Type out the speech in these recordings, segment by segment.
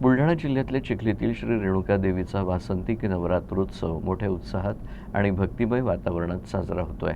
बुलढाणा जिल्ह्यातल्या चिखलीतील श्री रेणुका देवीचा वासंतिक नवरात्रोत्सव मोठ्या उत्साहात आणि भक्तिमय वातावरणात साजरा होतोय।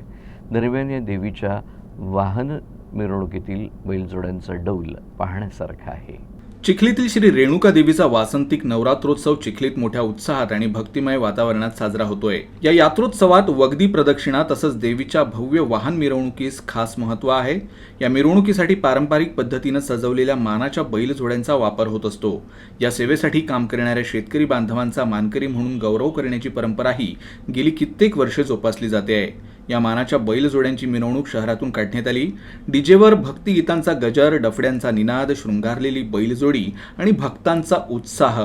दरम्यान या देवीच्या वाहन मिरवणुकीतील बैलजोड्यांचा डौल पाहण्यासारखा आहे। चिखलीतील श्री रेणुका देवीचा वासंतिक नवरात्रोत्सव चिखलीत मोठ्या उत्साहात आणि भक्तिमय वातावरणात साजरा होतोय। या यात्रोत्सवात वगदी प्रदक्षिणा तसंच देवीच्या भव्य वाहन मिरवणुकीस खास महत्त्व आहे। या मिरवणुकीसाठी पारंपरिक पद्धतीने सजवलेल्या मानाच्या बैलजोड्यांचा वापर होत असतो। या सेवेसाठी काम करणाऱ्या शेतकरी बांधवांचा मानकरी म्हणून गौरव करण्याची परंपराही गेली कित्येक वर्षे जोपासली जाते आहे। या मानाच्या बैलजोड्यांची मिरवणूक शहरातून काढण्यात आली। डीजेवर भक्तिगीतांचा गजर, डफड्यांचा निनाद, शृंगारलेली बैलजोडी आणि भक्तांचा उत्साह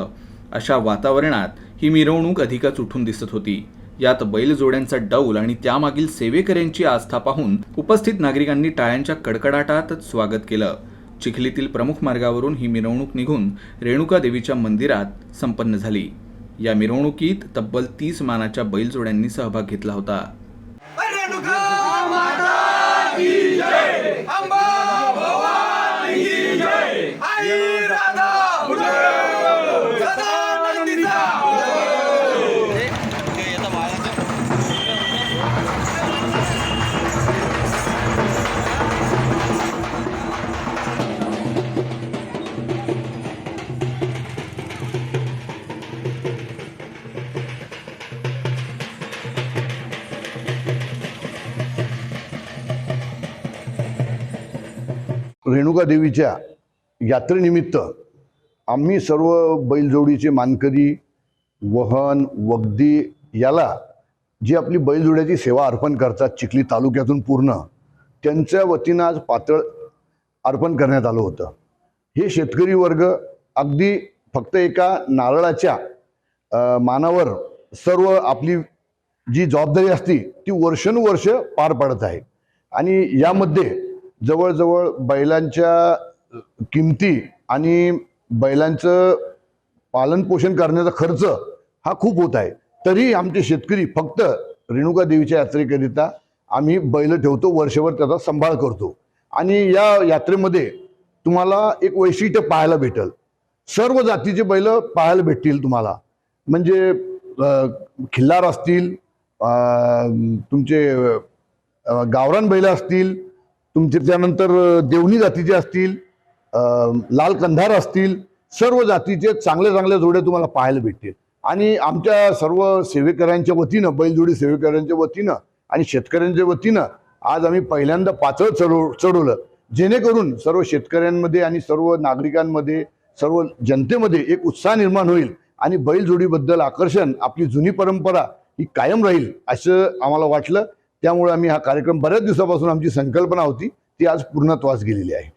अशा वातावरणात ही मिरवणूक अधिकच उठून दिसत होती। यात बैलजोड्यांचा डौल आणि त्यामागील सेवेकऱ्यांची आस्था पाहून उपस्थित नागरिकांनी टाळ्यांच्या कडकडाटात स्वागत केलं। चिखलीतील प्रमुख मार्गावरून ही मिरवणूक निघून रेणुका देवीच्या मंदिरात संपन्न झाली। या मिरवणुकीत तब्बल 30 मानाच्या बैलजोड्यांनी सहभाग घेतला होता। रेणुका देवीच्या यात्रेनिमित्त आम्ही सर्व बैलजोडीचे मानकरी, वहन, वगदी याला जी आपली बैलजोड्याची सेवा अर्पण करतात चिखली तालुक्यातून पूर्ण, त्यांच्या वतीनं आज पातळ अर्पण करण्यात आलं होतं। हे शेतकरी वर्ग अगदी फक्त एका नारळाच्या मानावर सर्व आपली जी जबाबदारी असती ती वर्षानुवर्ष पार पाडत आहे। आणि यामध्ये जवळजवळ बैलांच्या किमती आणि बैलांचं पालनपोषण करण्याचा खर्च हा खूप होत आहे। तरी आमचे शेतकरी फक्त रेणुका देवीच्या यात्रेकरिता आम्ही बैल ठेवतो, वर्षभर त्याचा सांभाळ करतो। आणि या यात्रेमध्ये तुम्हाला एक वैशिष्ट्य पाहायला भेटेल, सर्व जातीचे बैल पाहायला भेटतील तुम्हाला। म्हणजे खिल्लार असतील, तुमचे गावरान बैल असतील, तुमचे त्यानंतर देवणी जातीचे असतील, लाल कंधार असतील, सर्व जातीचे चांगले चांगले जोडे तुम्हाला पाहायला भेटतील। आणि आमच्या सर्व सेवेकऱ्यांच्या वतीनं, बैलजोडी सेवेकऱ्यांच्या वतीनं आणि शेतकऱ्यांच्या वतीनं आज आम्ही पहिल्यांदा पातळ चढवलं, जेणेकरून सर्व शेतकऱ्यांमध्ये आणि सर्व नागरिकांमध्ये, सर्व जनतेमध्ये एक उत्साह निर्माण होईल आणि बैलजोडीबद्दल आकर्षण, आपली जुनी परंपरा ही कायम राहील असं आम्हाला वाटलं। त्यामुळे आम्ही हा कार्यक्रम बऱ्याच दिवसापासून आमची संकल्पना होती ती आज पूर्णत्वास गेलेली आहे।